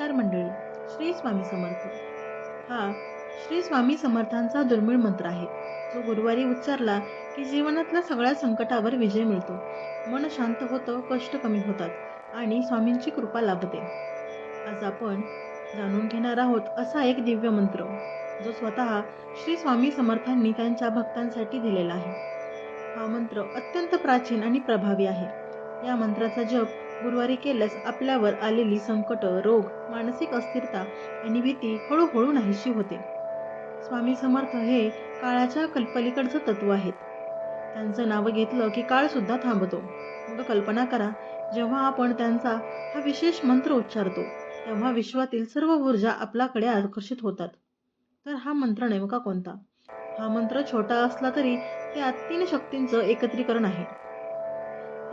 नमस्कार मंडळी. श्री स्वामी समर्थ. हा श्री स्वामी समर्थांचा दुर्मिळ मंत्र आहे, जो गुरुवारी उच्चारला की जीवनातल्या सगळ्या संकटावर विजय मिळतो. मन शांत होतं, कष्ट कमी होतात आणि स्वामींची कृपा लाभते. आज आपण जाणून घेणार आहोत असा एक दिव्य मंत्र, जो स्वतः श्री स्वामी समर्थांनी त्यांच्या भक्तांसाठी दिलेला आहे. हा मंत्र अत्यंत प्राचीन आणि प्रभावी आहे. या मंत्राचा जप गुरुवारी केल्यास आपल्यावर आलेली संकट, रोग, मानसिक अस्थिरता आणि भीती हळूहळू नाहीशी होते. स्वामी समर्थ हे काळाच्या पलीकडचं तत्व आहेत. त्यांचं नाव घेतलं की काळ सुद्धा थांबतो. मग कल्पना करा, जेव्हा आपण त्यांचा हा विशेष मंत्र उच्चारतो, तेव्हा विश्वातील सर्व ऊर्जा आपल्याकडे आकर्षित होतात. तर हा मंत्र नेमका कोणता? हा मंत्र छोटा असला तरी त्यात 3 शक्तींचं एकत्रीकरण आहे.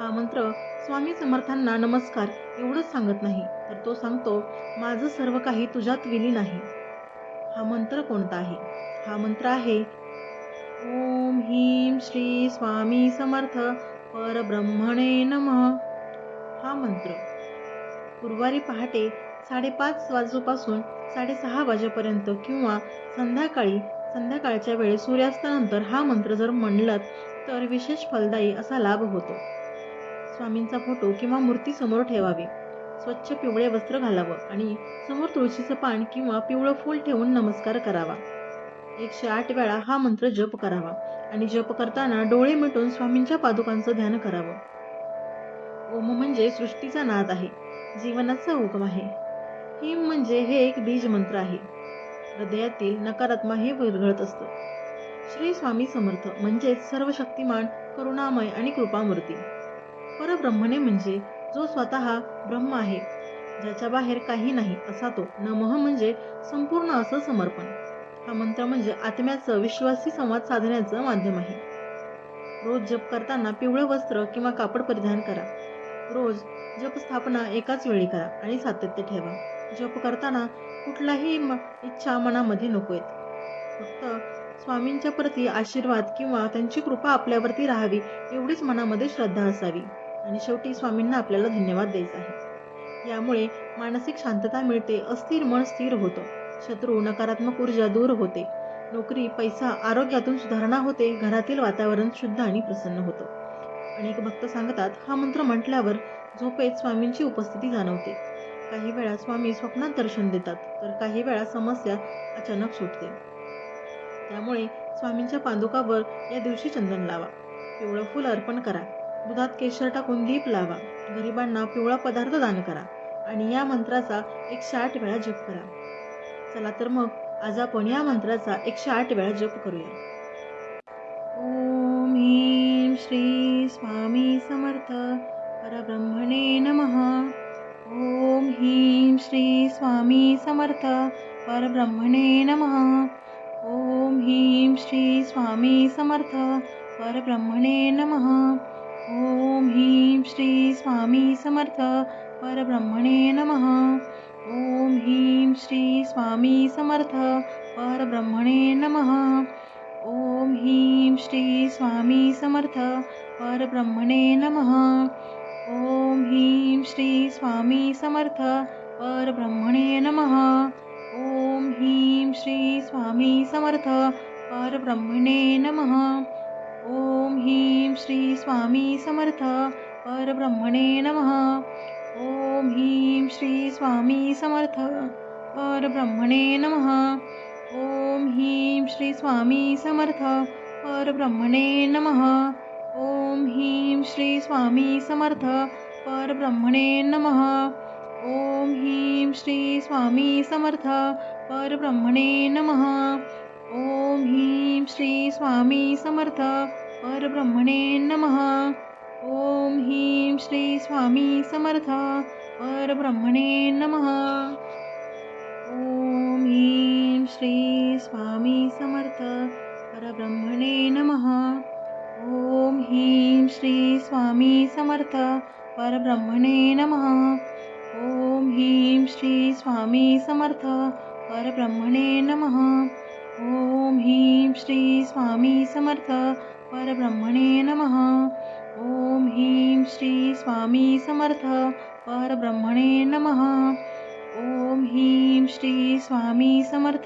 हा मंत्र स्वामी समर्थांना नमस्कार एवढंच सांगत नाही, तर तो सांगतो, माझं सर्व काही तुझ्यात विलीन आहे. हा मंत्र कोणता आहे? हा मंत्र आहे ओम ह्रीं श्री स्वामी समर्थ परब्रह्मणे नमः. हा मंत्र गुरुवारी पहाटे 5:30 वाजूपासून 6:30 वाजेपर्यंत किंवा संध्याकाळच्या वेळेस सूर्यास्तानंतर हा मंत्र जर म्हणलात तर विशेष फलदायी असा लाभ होतो. स्वामींचा फोटो किंवा मूर्ती समोर ठेवावी. स्वच्छ पिवळे वस्त्र घालावं आणि समोर तुळशीचं पान किंवा पिवळं फूल ठेवून नमस्कार करावा. 108 वेळा हा मंत्र जप करावा आणि जप करताना डोळे मिटून स्वामींच्या पादुकांचं ध्यान करावं. ओम म्हणजे सृष्टीचा नाद आहे, जीवनाचा उगम आहे. हिम म्हणजे हे एक बीज मंत्र आहे. हृदयातील नकारात्मक हे विरघळत असतं. श्री स्वामी समर्थ म्हणजेच सर्वशक्तिमान, करुणामय आणि कृपामूर्ती. परब्रह्मणे म्हणजे जो स्वतः ब्रह्म आहे, ज्याच्या बाहेर काही नाही असा तो. नमः म्हणजे संपूर्ण असं समर्पण. हा मंत्र म्हणजे आत्म्याचं विश्वासी संवाद साधण्याचं माध्यम आहे. रोज जप करताना पिवळं वस्त्र किंवा कापड परिधान करा. रोज जप स्थापना एकाच वेळी करा आणि सातत्य ठेवा. जप करताना कुठलाही इच्छा मनामध्ये नकोयत. फक्त स्वामींच्या प्रती आशीर्वाद किंवा त्यांची कृपा आपल्यावरती राहावी एवढीच मनामध्ये श्रद्धा असावी. आणि शेवटी स्वामींना आपल्याला धन्यवाद द्यायचा आहे. यामुळे मानसिक शांतता मिळते, अस्थिर मन स्थिर होतं, शत्रू नकारात्मक ऊर्जा दूर होते, नोकरी, पैसा, आरोग्यातून सुधारणा होते, घरातील वातावरण शुद्ध आणि प्रसन्न होतं. अनेक भक्त सांगतात, हा मंत्र म्हटल्यावर झोपेत स्वामींची उपस्थिती जाणवते. काही वेळा स्वामी स्वप्नात दर्शन देतात, तर काही वेळा समस्या अचानक सुटते. त्यामुळे स्वामींच्या पादुकावर या दिवशी चंदन लावा, पिवळं फूल अर्पण करा, दुधात केशर टाकून दीप लावा, गरिबांना पिवळा पदार्थ दान करा आणि या मंत्राचा 108 वेळा जप करा. चला तर मग आज आपण या मंत्राचा 108 वेळा जप करूया. ओम ह्रीं श्री स्वामी समर्थ परब्रह्मणे नमः. ओम ह्रीं श्री स्वामी समर्थ परब्रह्मणे नमः. ओम ह्रीं श्री स्वामी समर्थ परब्रह्मणे नमः. ओम ह्रीं श्री स्वामी समर्थ परब्रह्मणे नमः. ओम ह्रीं श्री स्वामी समर्थ परब्रह्मणे नमः. ओम ह्रीं श्री स्वामी समर्थ परब्रह्मणे नमः. ओम ह्रीं श्री स्वामी समर्थ परब्रह्मणे नमः. ओम ह्रीं श्री स्वामी समर्थ परब्रह्मणे नमः. ओम ह्रीं श्री स्वामी समर्थ परब्रह्मणे नमः. ओम ह्रीं श्री स्वामी समर्थ परब्रह्मणे नमः. ओम ह्रीं श्री स्वामी समर्थ परब्रह्मणे नमः. ओम ह्रीं श्री स्वामी समर्थ परब्रह्मणे नमः. ओम ह्रीं श्री स्वामी समर्थ परब्रह्मणे नमः. ओम ह्रीं श्री स्वामी समर्थ परब्रह्मणे नमः. ओम ह्रीं श्री स्वामी समर्थ परब्रह्मणे नमः. ओम ह्रीं श्री स्वामी समर्थ परब्रह्मणे नमः. ओम ह्रीं श्री स्वामी समर्थ परब्रह्मणे नमः. ओम ह्रीं श्री स्वामी समर्थ परब्रह्मणे नमः. ओम ह्रीं श्री स्वामी समर्थ परब्रह्मणे नमः. ओम ह्रीं श्री स्वामी समर्थ परब्रह्मणे नमः. ओम श्री स्वामी समर्थ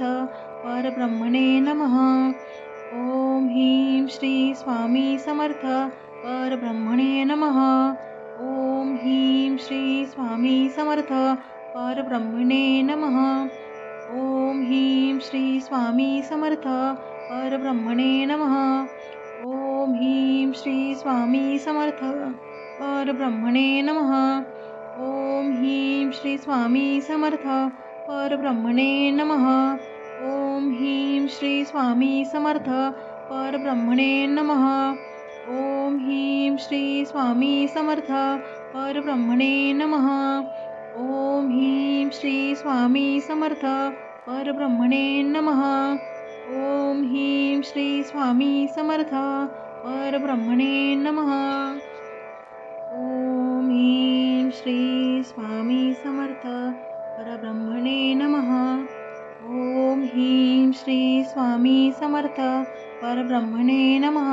परब्रह्मणे नमः. ओम ह्रीं श्री स्वामी समर्थ परब्रह्मणे नमः. ओम ह्रीं श्री स्वामी समर्थ परब्रह्मणे नमः. ओम ह्रीं श्री स्वामी समर्थ परब्रह्मणे नमः. ओम ह्रीं श्री स्वामी समर्थ परब्रह्मणे नमः. ओम ह्रीं श्री स्वामी समर्थ परब्रह्मणे नमः. ओम ह्रीं श्री स्वामी समर्थ परब्रह्मणे नमः. ओम ह्रीं श्री स्वामी समर्थ परब्रह्मणे नमः. ओम ह्रीं श्री स्वामी समर्थ परब्रह्मणे नमः. ओम ह्रीं श्री स्वामी समर्थ परब्रह्मणे नमः. ओम ह्रीं श्री स्वामी समर्थ परब्रह्मणे नमः. ओम ह्रीं श्री स्वामी समर्थ परब्रह्मणे नमः.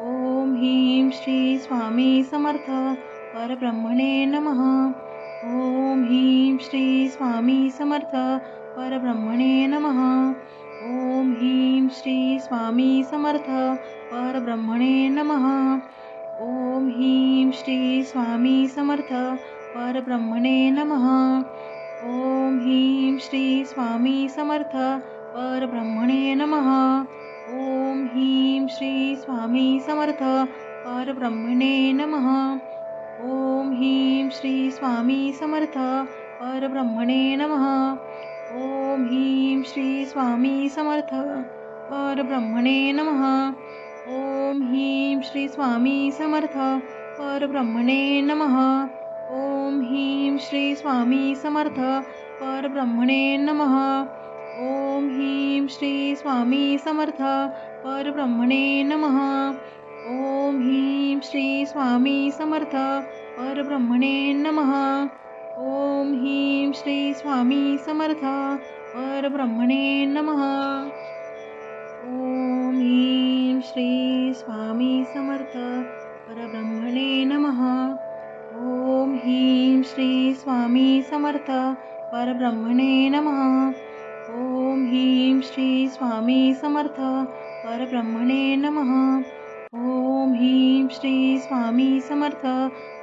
ओम ह्रीं श्री स्वामी समर्थ परब्रह्मणे नमः. ओम ह्रीं श्री स्वामी समर्थ परब्रह्मणे नमः. ओम ह्रीं श्री स्वामी समर्थ परब्रह्मणे नमः. ओम ह्रीं श्री स्वामी समर्थ परब्रह्मणे नमः. ओम ह्रीं श्री स्वामी समर्थ परब्रह्मणे नमः. ओम ह्रीं श्री स्वामी समर्थ परब्रह्मणे नमः. ओम ह्रीं श्री स्वामी समर्थ परब्रह्मणे नमः. ओम ह्रीं श्री स्वामी समर्थ परब्रह्मणे नमः. ओम ह्रीं श्री स्वामी समर्थ परब्रह्मणे नमः. ओम ह्रीं श्री स्वामी समर्थ परब्रह्मणे नमः. ओम ह्रीं श्री स्वामी समर्थ परब्रह्मणे नमः. ओम ह्रीं श्री स्वामी समर्थ परब्रह्मणे नमः. ओम ह्रीं श्री स्वामी समर्थ परब्रह्मणे नमः. ओम ह्रीं श्री स्वामी समर्थ परब्रह्मणे नमः. ओम ह्रीं श्री स्वामी समर्थ परब्रह्मणे नमः. ओम ह्रीं श्री स्वामी समर्थ परब्रह्मणे नमः. ओम ह्रीं श्री स्वामी समर्थ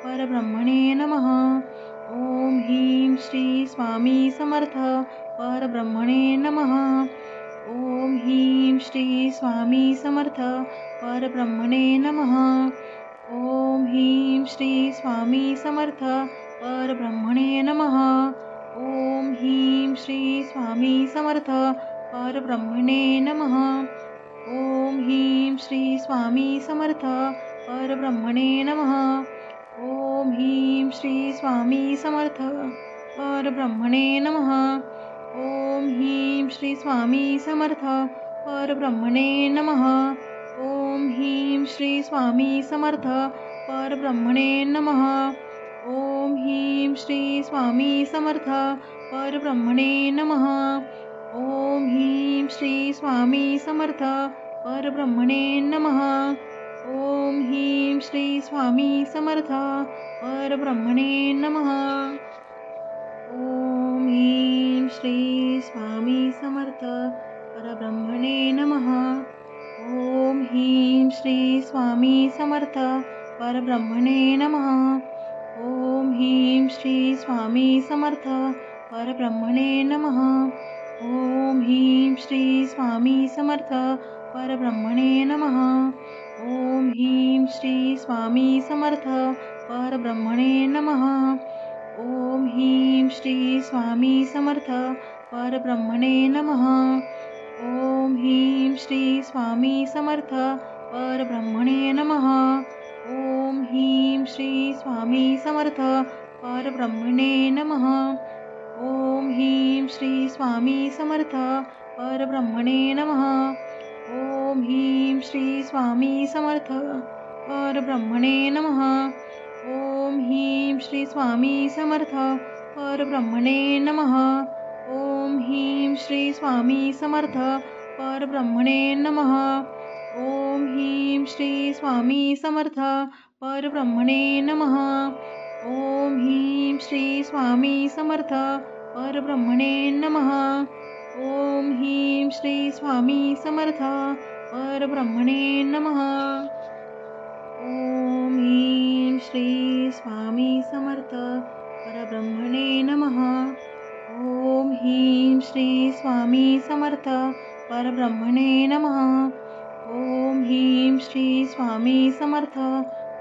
परब्रह्मणे नमः. ओम ह्रीं श्री स्वामी समर्थ परब्रह्मणे नमः. ओम ह्रीं श्री स्वामी समर्थ परब्रह्मणे नमः. ओम ह्रीं श्री स्वामी समर्थ परब्रह्मणे नमः. ओम ह्रीं श्री स्वामी समर्थ परब्रह्मणे नमः. ओम ह्रीं श्री स्वामी समर्थ परब्रह्मणे नमः. ओम ह्रीं श्री स्वामी समर्थ परब्रह्मणे नमः. ओम ह्रीं श्री स्वामी समर्थ परब्रह्मणे नमः. ओम ह्रीं श्री स्वामी समर्थ परब्रह्मणे नमः. ओम ह्रीं श्री स्वामी समर्थ परब्रह्मणे नमः. ओम ह्रीं श्री स्वामी समर्थ परब्रह्मणे नमः. ओम ह्रीं श्री स्वामी समर्थ परब्रह्मणे नमः. ओम ह्रीं श्री स्वामी समर्थ परब्रह्मणे नमः. ओम ह्रीं श्री स्वामी समर्थ परब्रह्मणे नमः. ओम ह्रीं श्री स्वामी समर्थ परब्रह्मणे नमः. ओम ह्रीं श्री स्वामी समर्थ परब्रह्मणे नमः. ओम ह्रीं श्री स्वामी समर्थ परब्रह्मणे नमः. ओम ह्रीं श्री स्वामी समर्थ परब्रह्मणे नमः. ओम ह्रीं श्री स्वामी समर्थ परब्रह्मणे नमः. ओम ह्रीं श्री स्वामी समर्थ परब्रह्मणे नमः. ओम ह्रीं श्री स्वामी समर्थ परब्रह्मणे नमः. ओम ह्रीं श्री स्वामी समर्थ परब्रह्मणे नमः. ओम ह्रीं श्री स्वामी समर्थ परब्रह्मणे नमः. ओम ह्रीं श्री स्वामी समर्थ परब्रह्मणे नमः. ओम ह्रीं श्री स्वामी समर्थ परब्रह्मणे नमः. ओम ह्रीं श्री स्वामी समर्थ परब्रह्मणे नमः. ओम ह्रीं श्री स्वामी समर्थ परब्रह्मणे नमः. ओम ह्रीं श्री स्वामी समर्थ परब्रह्मणे नमः. ओम ह्रीं श्री स्वामी समर्थ परब्रह्मणे नमः. ओम ह्रीं श्री स्वामी समर्थ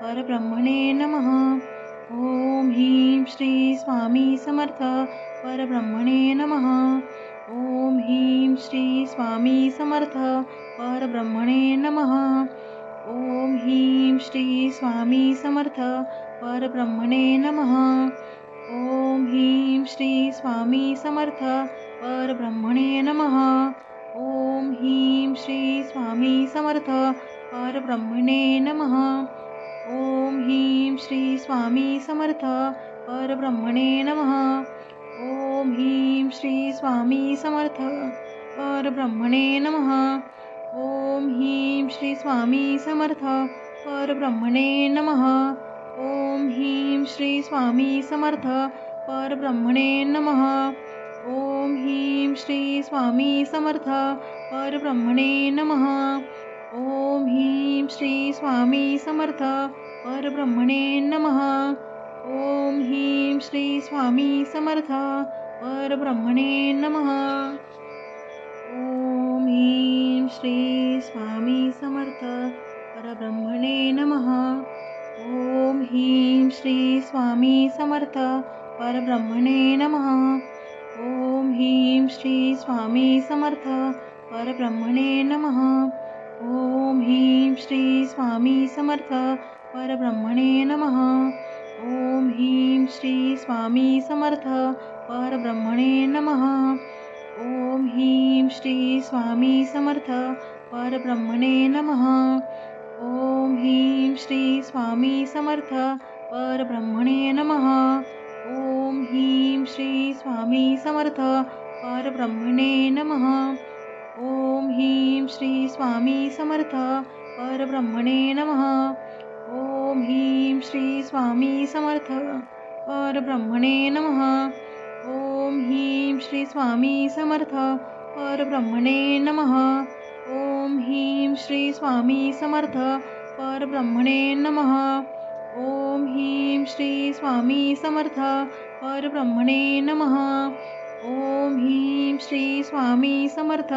परब्रह्मणे नमः. ओम ह्रीं श्री स्वामी समर्थ परब्रह्मणे नमः. ओम ह्रीं श्री स्वामी समर्थ परब्रह्मणे नमः. ओम ह्रीं श्री स्वामी समर्थ परब्रह्मणे नमः. ओम ह्रीं श्री स्वामी समर्थ परब्रह्मणे नमः. ओम ह्रीं श्री स्वामी समर्थ परब्रह्मणे नमः. ओम ह्रीं श्री स्वामी समर्थ परब्रह्मणे नमः. ओम ह्रीं श्री स्वामी समर्थ परब्रह्मणे नमः. ओम ह्रीं श्री स्वामी समर्थ परब्रह्मणे नमः. ओम ह्रीं श्री स्वामी समर्थ परब्रह्मणे नमः. ओम ह्रीं श्री स्वामी समर्थ परब्रह्मणे नमः. ओम ह्रीं श्री स्वामी समर्थ परब्रह्मणे नमः. ओम ह्रीं श्री स्वामी समर्थ परब्रह्मणे नमः. ओम ह्रीं श्री स्वामी समर्थ परब्रह्मणे नमः. ओम ह्रीं श्री स्वामी समर्थ परब्रह्मणे नमः. ओम ह्रीं श्री स्वामी समर्थ परब्रह्मणे नमः. ओम ह्रीं श्री स्वामी समर्थ परब्रह्मणे नमः. ओम ह्रीं श्री स्वामी समर्थ परब्रह्मणे नमः. ओम ह्रीं श्री स्वामी समर्थ परब्रह्मणे नमः. ओम ह्रीं श्री स्वामी समर्थ परब्रह्मणे नमः. ओम ह्रीं श्री स्वामी समर्थ परब्रह्मणे नमः. ओम ह्रीं श्री स्वामी समर्थ परब्रह्मणे नमः. ओम ह्रीं श्री स्वामी समर्थ परब्रह्मणे नमः. ओम ह्रीं श्री स्वामी समर्थ परब्रह्मणे नमः. ओम ह्रीं श्री स्वामी समर्थ परब्रह्मणे नमः. ओम ह्रीं श्री स्वामी समर्थ परब्रह्मणे नमः. ओम ह्रीं श्री स्वामी समर्थ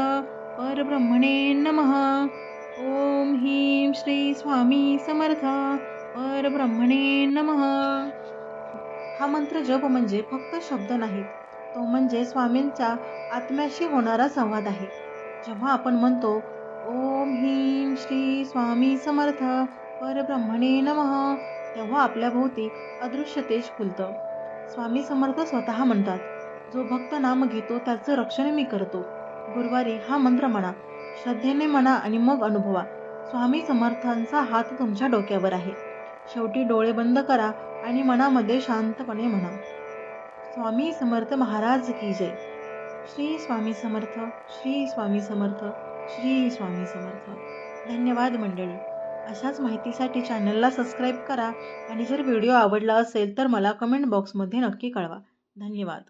परब्रह्मणे नमः. ओम ह्रीं श्री स्वामी समर्थ परब्रह्मणे नमः. हा मंत्र जप म्हणजे फक्त शब्द नाहीत, तो म्हणजे स्वामींच्या आत्म्याशी होणारा संवाद आहे. जेव्हा आपण म्हणतो ओम ह्रीं श्री स्वामी समर्थ परब्रह्मणे नमः, तेव्हा आपल्या भोवती अदृश्य तेज खुलतं. स्वामी समर्थ स्वतः म्हणतात, जो भक्त नाम घेतो त्याचं रक्षण मी करतो. गुरुवारी हा मंत्र म्हणा, श्रद्धेने म्हणा आणि मग अनुभवा. स्वामी समर्थांचा हात तुमच्या डोक्यावर आहे. शेवटी डोळे बंद करा आणि मनामध्ये शांतपणे म्हणा, स्वामी समर्थ महाराज की जय. श्री स्वामी समर्थ, श्री स्वामी समर्थ, श्री स्वामी समर्थ. धन्यवाद मंडळी. अशाच माहितीसाठी चॅनलला सबस्क्राईब करा आणि जर व्हिडिओ आवडला असेल तर मला कमेंट बॉक्समध्ये नक्की कळवा. धन्यवाद.